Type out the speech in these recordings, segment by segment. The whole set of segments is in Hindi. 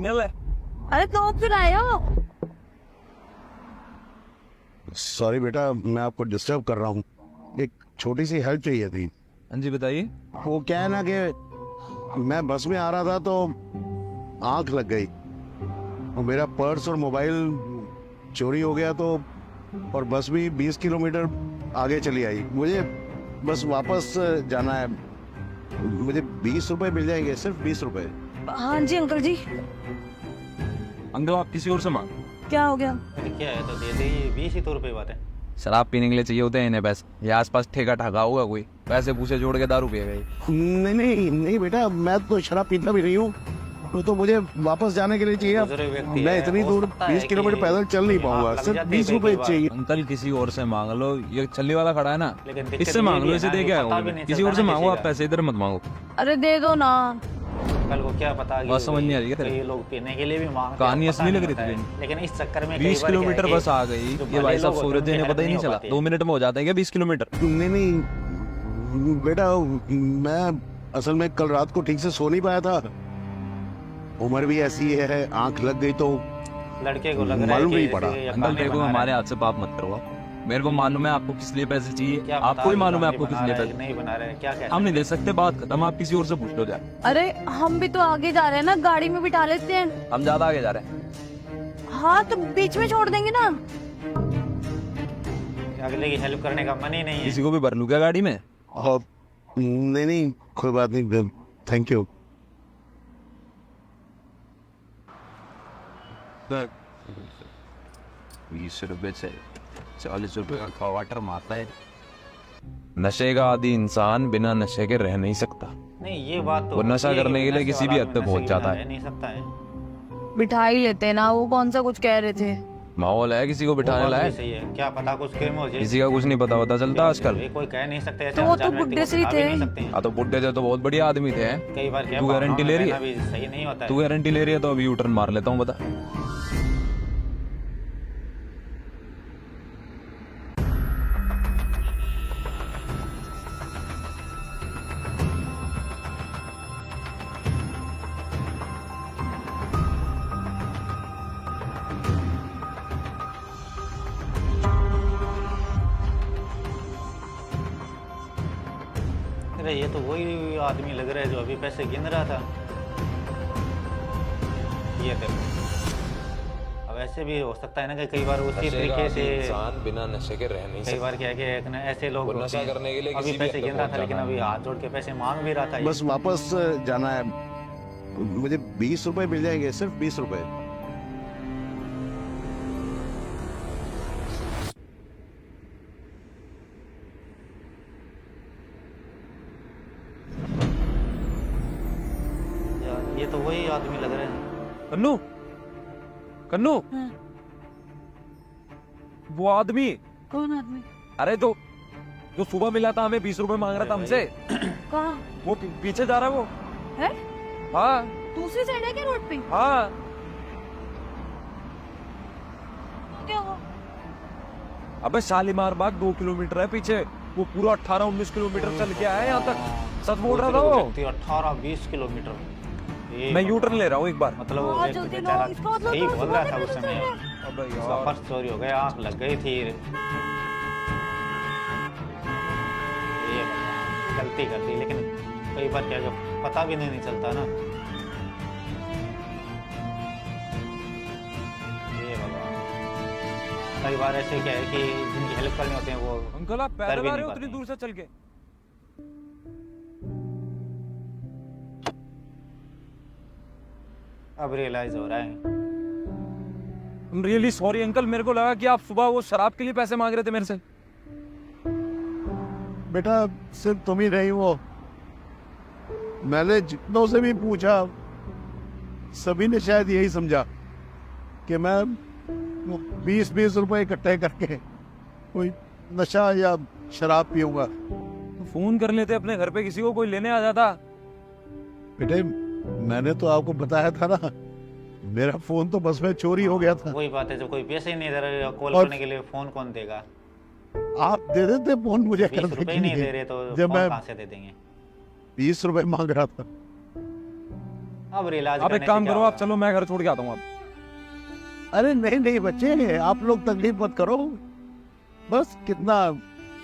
सिग्नल है। अरे तो फिर आए हो? सॉरी बेटा, मैं आपको डिस्टर्ब कर रहा हूँ। एक छोटी सी हेल्प चाहिए थी। हाँ जी बताइए। वो क्या है ना कि मैं बस में आ रहा था तो आंख लग गई और मेरा पर्स और मोबाइल चोरी हो गया, तो और बस भी 20 किलोमीटर आगे चली आई। मुझे बस वापस जाना है। मुझे 20 रुपए मिल जाएंगे, सिर्फ 20 रुपए। हाँ जी अंकल जी। अंकल आप किसी और से मांग। क्या हो गया? क्या है तो दे दे, ये 20 ही तो रुपए बात है। शराब पीने के लिए चाहिए होते हैं इन्हें पैसे। ये आसपास ठेका ठाका होगा कोई, पैसे पूसे जोड़ के दारू पिएगा ये। नहीं नहीं नहीं बेटा, मैं तो शराब पीता भी नहीं हूँ। तो मुझे वापस जाने के लिए चाहिए। बुजुर्ग व्यक्ति मैं है, इतनी हो दूर सकता है 20 किलोमीटर कि पैदल चल नहीं दिमाग पाऊंगा। लग सिर्फ जाते 20 हैं रुपए कई बार। चाहिए। अंकल किसी और से मांग लो, ये छल्ली वाला खड़ा है ना, लेकिन दिक्कत इससे ये मांग भी लो, है इसे ना, दे के पता आओ। भी नहीं किसी चलता और से ना मांगो किसी आप का। पैसे, इधर मत मांगो। अरे दे दो ना। कल को क्या पता बात समझ नहीं आ रही है तेरे? कई लोग पीने के लिए भी मांगते हैं, कहानी पता असली लग रही होता थी है। लेकिन। लेकिन इस चक्कर में 20 किलोमीटर बस आ गई। ये भाई साहब सूरज जी ने पता ही नहीं चला। 2 मिनट में हो जाता है क्या 20 किलोमीटर? नहीं नहीं बेटा, मैं असल में कल रात को ठीक से सो नहीं पाया था। उम्र भी ऐसी है, आंख लग गई तो लड़के को लग रहा है मालूम कि नहीं पड़ा। ये अंकल बहाने देखो, बना रहा हमारे है। हाथ से पाप मत करवाओ। मेरे को मालूम है आपको किस लिए पैसे चाहिए, क्या पता आपको भी मालूम है बहाने आपको किस बना लिए रहा है कि पैसे। नहीं बना रहे हैं, क्या कह हम नहीं दे सकते, बात खत्म। आप किसी और से पूछ लो जाए। अरे हम भी तो आगे जा रहे हैं ना, गाड़ी में बिठा लेते हैं। हम ज्यादा आगे जा रहे हैं। हाँ तो बीच में छोड़ देंगे ना। अगले की हेल्प करने का मन ही नहीं है। किसी को भी भर लूं क्या गाड़ी में? और नहीं नहीं कोई बात नहीं, थैंक यू। 20 रुपए से 40 रुपए का क्वार्टर मारता है। नशे का आदि इंसान बिना नशे के रह नहीं सकता। नहीं ये बात तो वो नशा होती है करने कि के लिए नशे किसी वाला भी हद आदमी तक पहुंच नशे के जाता बिना है। रह नहीं सकता है। बिठा ही लेते हैं ना, वो कौन सा कुछ कह रहे थे। माहौल है किसी को वो बिठाने बात भी लायक। सही है, क्या पता कुछ क्रिम हो जाए। किसी का कुछ नहीं पता होता चलता आजकल। ये कोई कह नहीं सकते ऐसे तो वो अनजान तो व्यक्ति बुड्ढे को से ही बिठा भी थे। नहीं सकते हैं। हाँ तो बुड्ढे थे तो बहुत बढ़िया आदमी थे। कई बार क्या तू गारंटी ले रही है? भी सही नहीं होता तू है। गारंटी ले रही है तो अभी यूटर्न मार लेता हूँ, बता। अरे ये तो वही आदमी लग रहा है जो अभी पैसे गिन रहा था। ये देखो, अब ऐसे भी हो सकता है ना कि कई बार उसी तरीके से इंसान बिना नशे के रह नहीं कई बार क्या है कि एक ना ऐसे लोग वो होते नशा हैं, करने के लिए अभी किसी भी पैसे हद तक गिन रहा था पहुंच लेकिन जाना अभी हाथ जोड़ के पैसे मांग भी रहा था ये। बस वापस जाना है। मुझे 20 रुपए मिल जाएंगे, सिर्फ 20 रुपए। यार ये तो वही आदमी लग रहा है। कन्नू, कन्नू, हाँ। वो आदमी। कौन आदमी? अरे तो जो सुबह मिला था, हमें 20 रुपए मांग रहा था हमसे। कहाँ वो पीछे जा रहा है वो। है? हाँ दूसरी साइड है क्या रोड पे? हाँ। क्या हुआ? अबे शालीमार बाग 2 किलोमीटर है पीछे। वो पूरा 18-19 किलोमीटर चल के आया यहाँ तक। सच बोल रहा था वो। 18-20 किलोमीटर। ये मैं यूटर्न ले रहा हूँ एक बार। मतलब वो बहुत व्यक्ति जल्दी बेचारा लो, इसका मतलब सही तो बोल रहा सुबह था से उस चल समय। रहा है। अबे उसका यार, पर्स चोरी हो गया, आंख लग गई थी। ये भगवान, गलती कर दी, लेकिन कई बार क्या जो पता भी नहीं चलता ना। ये भगवान, कई बार ऐसे क्या है कि जिनकी हेल्प करनी होती है वो अंकल आप कर पैदल भी आ नहीं रहे हो पाते। उतनी दूर से चल के? अब रियलाइज हो रहा है। रियली सॉरी अंकल, मेरे को लगा कि आप सुबह वो शराब के लिए पैसे मांग रहे थे मेरे से। बेटा सिर्फ तुम ही नहीं हो। मैंने जितनों से भी पूछा, सभी ने शायद यही समझा कि मैं 20-20 रुपए इकट्ठे करके कोई नशा या शराब पीऊंगा। तो फोन कर लेते अपने घर पे, किसी को कोई लेने आ जाता। बेटे मैंने तो आपको बताया था ना, मेरा फोन तो बस में चोरी हो गया था। वही बात है, जब कोई पैसे ही नहीं दे रहा, कॉल और- करने के लिए फोन कौन देगा? आप दे देते फोन मुझे 20 करने रुपए के ही नहीं लिए। दे रहे तो जब फोन मैं कहाँ से दे देंगे? 20 रुपए मांग रहा था। अब इलाज आप एक करने काम से क्या करो, आप होगा? चलो, मैं घर छोड़ के आता हूँ आप। अरे नहीं नहीं बच्चे, आप लोग तकलीफ मत करो। बस कितना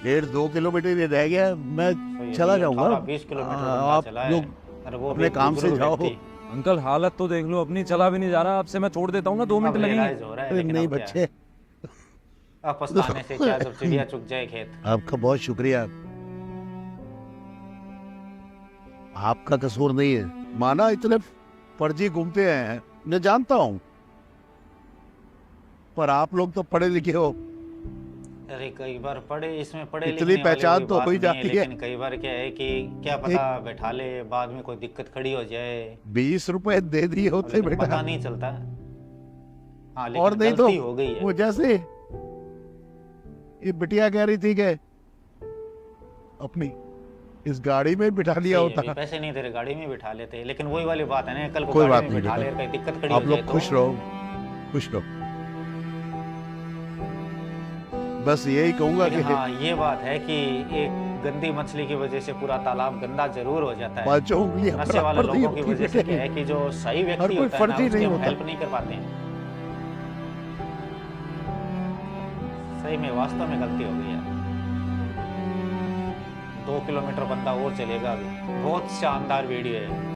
1.5-2 किलोमीटर ही रह गया, मैं तो ये चला भी जाऊंगा। 18-20 किलोमीटर बंदा आप चला है। लोग अरे वो भी अपने एक काम से बुजुर्ग जाओ। व्यक्ति। अंकल हालत तो देख लो अपनी, चला भी नहीं जा रहा। आपसे मैं छोड़ देता हूँ ना, 2 मिनट अब लगेंगे। रियलाइज हो रहा है, अरे लेकिन नहीं अब क्या है? बच्चे, अब पछताने से क्या, जब चिड़िया चुग जाए खेत। आपका बहुत शुक्रिया। आपका कसूर नहीं है, माना इतने फर्जी घूमते हैं, मैं जानता हूँ, पर आप लोग तो पढ़े लिखे हो। अरे कई बार पढ़े, इसमें पढ़े इतनी लिखने वाली पहचान कोई तो बात हो ही नहीं है, जाती है। लेकिन कई बार क्या है कि क्या पता बैठा ले, बाद में कोई दिक्कत खड़ी हो जाए। 20 रुपए दे दिए अब होते लेकिन बेटा, पता नहीं चलता। हाँ और लेकिन नहीं तो गलती हो गई है। वो जैसे ये बिटिया कह रही थी कि अपनी इस गाड़ी में बिठा लिया सही है, अभी होता। पैसे नहीं तेरे गाड़ी में बिठा लेते, लेकिन वही वाली बात है ना, कल को कोई गाड़ी बात में नहीं बिठा ले बेटा। और कहीं दिक्कत खड़ी आप हो जाए लोग तो। खुश रहो, खुश रहो। बस यही कहूंगा कि लेकिन हाँ ये बात है कि एक गंदी मछली की वजह से पूरा तालाब गंदा जरूर हो जाता है। पांचों उंगलियां नशे वाले बराबर नहीं लोगों की होती वजह से क्या है बेटे। कि जो सही हर व्यक्ति कोई होता है ना, फर्जी उसकी नहीं हम होता। हेल्प नहीं कर पाते हैं। सही में वास्तव में गलती हो गई है। 2 किलोमीटर बंदा और चलेगा अभी। बहुत शानदार वीडियो है।